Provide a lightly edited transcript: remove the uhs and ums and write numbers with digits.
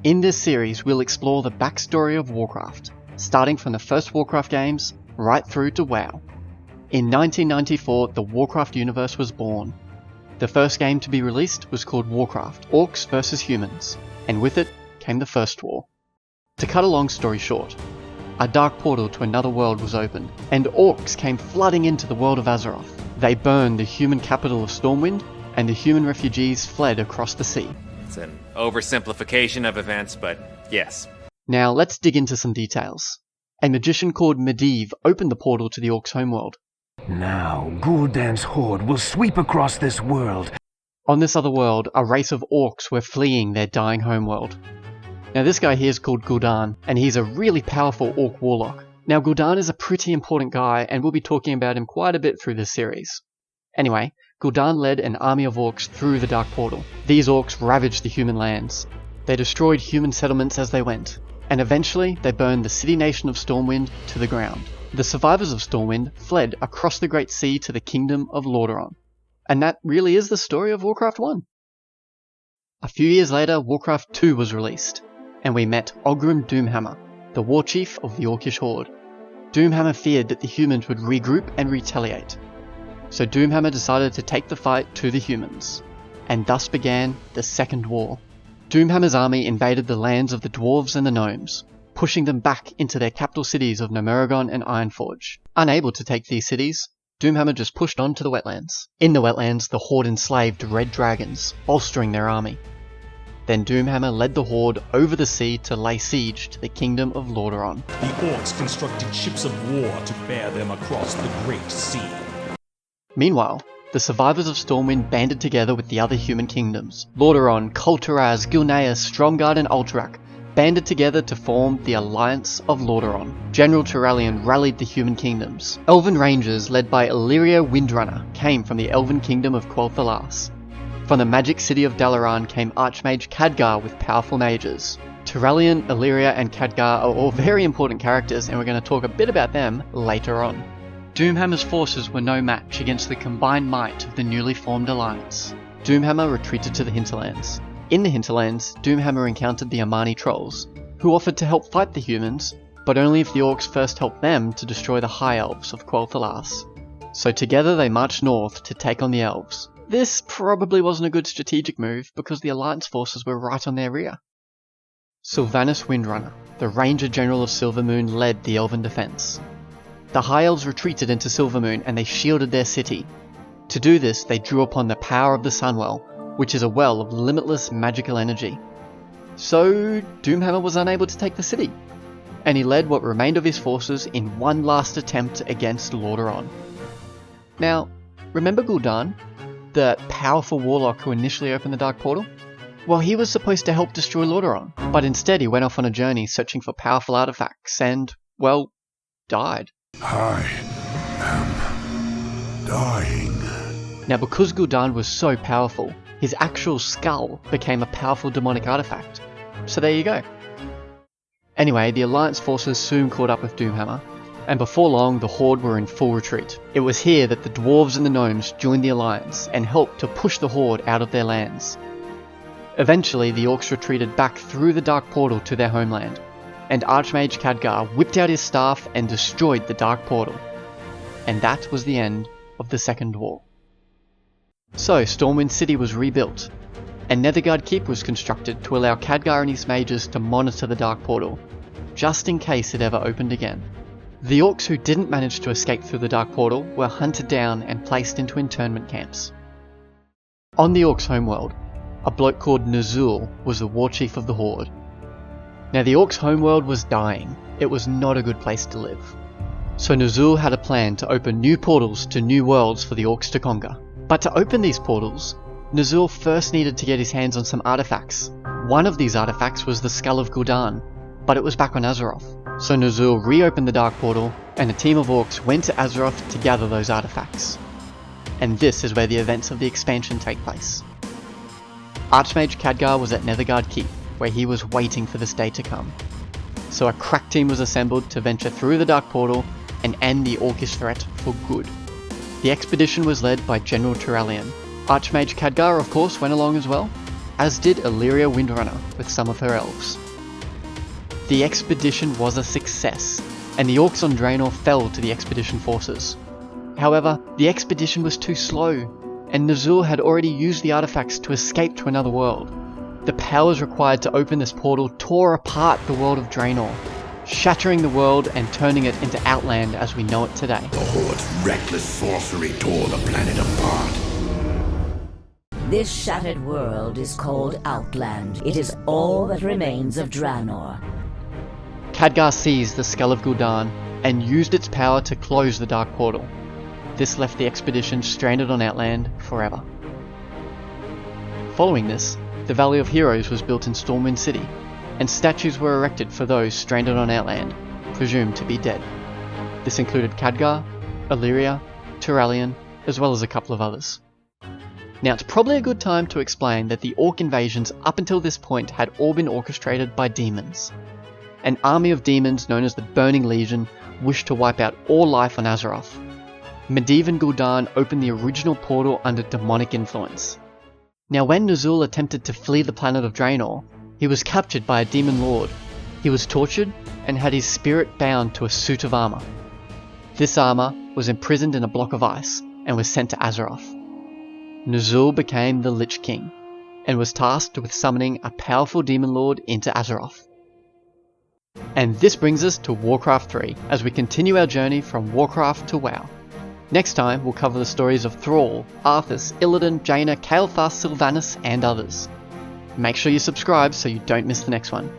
In this series, we'll explore the backstory of Warcraft, starting from the first Warcraft games, right through to WoW. In 1994, the Warcraft universe was born. The first game to be released was called Warcraft, Orcs vs Humans, and with it came the First War. To cut a long story short, a dark portal to another world was opened, and orcs came flooding into the world of Azeroth. They burned the human capital of Stormwind, and the human refugees fled across the sea. It's an oversimplification of events, but yes. Now let's dig into some details. A magician called Medivh opened the portal to the Orcs' homeworld. Now, Gul'dan's horde will sweep across this world. On this other world, a race of orcs were fleeing their dying homeworld. Now this guy here is called Gul'dan, and he's a really powerful orc warlock. Now Gul'dan is a pretty important guy, and we'll be talking about him quite a bit through this series. Anyway, Gul'dan led an army of orcs through the Dark Portal. These orcs ravaged the human lands. They destroyed human settlements as they went, and eventually they burned the city-nation of Stormwind to the ground. The survivors of Stormwind fled across the Great Sea to the kingdom of Lordaeron. And that really is the story of Warcraft 1. A few years later, Warcraft 2 was released, and we met Ogrim Doomhammer, the war chief of the Orcish horde. Doomhammer feared that the humans would regroup and retaliate. So Doomhammer decided to take the fight to the humans, and thus began the Second War. Doomhammer's army invaded the lands of the dwarves and the gnomes, pushing them back into their capital cities of Gnomeregan and Ironforge. Unable to take these cities, Doomhammer just pushed on to the wetlands. In the wetlands, the horde enslaved red dragons, bolstering their army. Then Doomhammer led the horde over the sea to lay siege to the kingdom of Lordaeron. The orcs constructed ships of war to bear them across the Great Sea. Meanwhile, the survivors of Stormwind banded together with the other human kingdoms. Lordaeron, Kul'Tiraz, Gilneas, Stromgarde and Ultrak banded together to form the Alliance of Lordaeron. General Turalyon rallied the human kingdoms. Elven rangers led by Illyria Windrunner came from the Elven kingdom of Quel'Thalas. From the magic city of Dalaran came Archmage Khadgar with powerful mages. Turalyon, Illyria and Khadgar are all very important characters, and we're going to talk a bit about them later on. Doomhammer's forces were no match against the combined might of the newly formed alliance. Doomhammer retreated to the hinterlands. In the hinterlands, Doomhammer encountered the Amani trolls, who offered to help fight the humans, but only if the orcs first helped them to destroy the high elves of Quel'Thalas. So together they marched north to take on the elves. This probably wasn't a good strategic move because the alliance forces were right on their rear. Sylvanas Windrunner, the Ranger General of Silvermoon, led the elven defense. The High Elves retreated into Silvermoon and they shielded their city. To do this, they drew upon the power of the Sunwell, which is a well of limitless magical energy. So, Doomhammer was unable to take the city, and he led what remained of his forces in one last attempt against Lordaeron. Now, remember Gul'dan, the powerful warlock who initially opened the Dark Portal? Well, he was supposed to help destroy Lordaeron, but instead he went off on a journey searching for powerful artifacts and, well, died. I am dying. Now, because Gul'dan was so powerful, his actual skull became a powerful demonic artifact. So there you go. Anyway, the Alliance forces soon caught up with Doomhammer, and before long the Horde were in full retreat. It was here that the dwarves and the gnomes joined the Alliance and helped to push the Horde out of their lands. Eventually, the Orcs retreated back through the Dark Portal to their homeland, and Archmage Khadgar whipped out his staff and destroyed the Dark Portal. And that was the end of the Second War. So Stormwind City was rebuilt, and Netherguard Keep was constructed to allow Khadgar and his mages to monitor the Dark Portal, just in case it ever opened again. The Orcs who didn't manage to escape through the Dark Portal were hunted down and placed into internment camps. On the Orcs' homeworld, a bloke called Ner'zhul was the war chief of the Horde. Now the Orcs' homeworld was dying. It was not a good place to live. So Ner'zhul had a plan to open new portals to new worlds for the Orcs to conquer. But to open these portals, Ner'zhul first needed to get his hands on some artifacts. One of these artifacts was the Skull of Gul'dan, but it was back on Azeroth. So Ner'zhul reopened the Dark Portal, and a team of Orcs went to Azeroth to gather those artifacts. And this is where the events of the expansion take place. Archmage Khadgar was at Netherguard Keep, where he was waiting for this day to come. So a crack team was assembled to venture through the Dark Portal and end the Orcish threat for good. The expedition was led by General Turalyon. Archmage Khadgar, of course, went along as well, as did Illyria Windrunner with some of her elves. The expedition was a success, and the Orcs on Draenor fell to the expedition forces. However, the expedition was too slow, and Ner'zhul had already used the artifacts to escape to another world. The powers required to open this portal tore apart the world of Draenor, shattering the world and turning it into Outland as we know it today. The Horde's reckless sorcery tore the planet apart. This shattered world is called Outland. It is all that remains of Draenor. Khadgar seized the Skull of Gul'dan and used its power to close the Dark Portal. This left the expedition stranded on Outland forever. Following this, the Valley of Heroes was built in Stormwind City, and statues were erected for those stranded on Outland, presumed to be dead. This included Khadgar, Illyria, Turalyon, as well as a couple of others. Now it's probably a good time to explain that the Orc invasions up until this point had all been orchestrated by demons. An army of demons known as the Burning Legion wished to wipe out all life on Azeroth. Medivh and Gul'dan opened the original portal under demonic influence. Now when Ner'zhul attempted to flee the planet of Draenor, he was captured by a demon lord. He was tortured and had his spirit bound to a suit of armour. This armour was imprisoned in a block of ice and was sent to Azeroth. Ner'zhul became the Lich King and was tasked with summoning a powerful demon lord into Azeroth. And this brings us to Warcraft 3 as we continue our journey from Warcraft to WoW. Next time we'll cover the stories of Thrall, Arthas, Illidan, Jaina, Kael'thas, Sylvanas and others. Make sure you subscribe so you don't miss the next one.